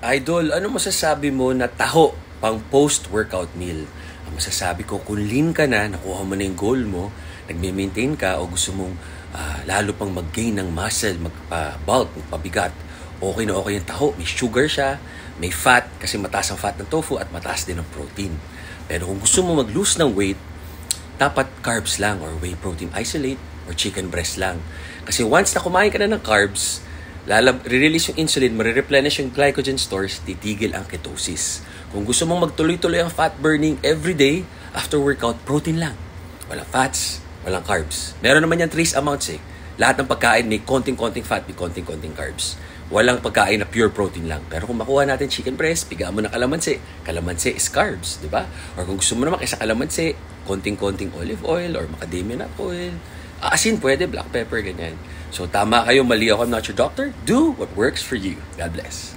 Idol, ano masasabi mo na taho pang post-workout meal? Ang masasabi ko, kung lean ka na, nakuha mo na yung goal mo, nagme-maintain ka o gusto mong lalo pang mag-gain ng muscle, magpa-bulk, magpabigat, okay na okay yung taho. May sugar siya, may fat, kasi mataas ang fat ng tofu at mataas din ang protein. Pero kung gusto mo mag-lose ng weight, dapat carbs lang or whey protein isolate or chicken breast lang. Kasi once na kumain ka na ng carbs, re-release yung insulin, marireplenish yung glycogen stores, titigil ang ketosis. Kung gusto mong magtuloy-tuloy ang fat burning every day, after workout, protein lang. Walang fats, walang carbs. Meron naman yan trace amounts eh. Lahat ng pagkain may konting-konting fat, may konting-konting carbs. Walang pagkain na pure protein lang. Pero kung makuha natin chicken breast, pigaan mo ng kalamansi. Kalamansi is carbs, di ba? Or kung gusto mo naman kaysa kalamansi, konting-konting olive oil or macadamia nut oil. Asin pwede, black pepper, ganyan. So tama kayo, mali ako, I'm not your doctor. Do what works for you. God bless.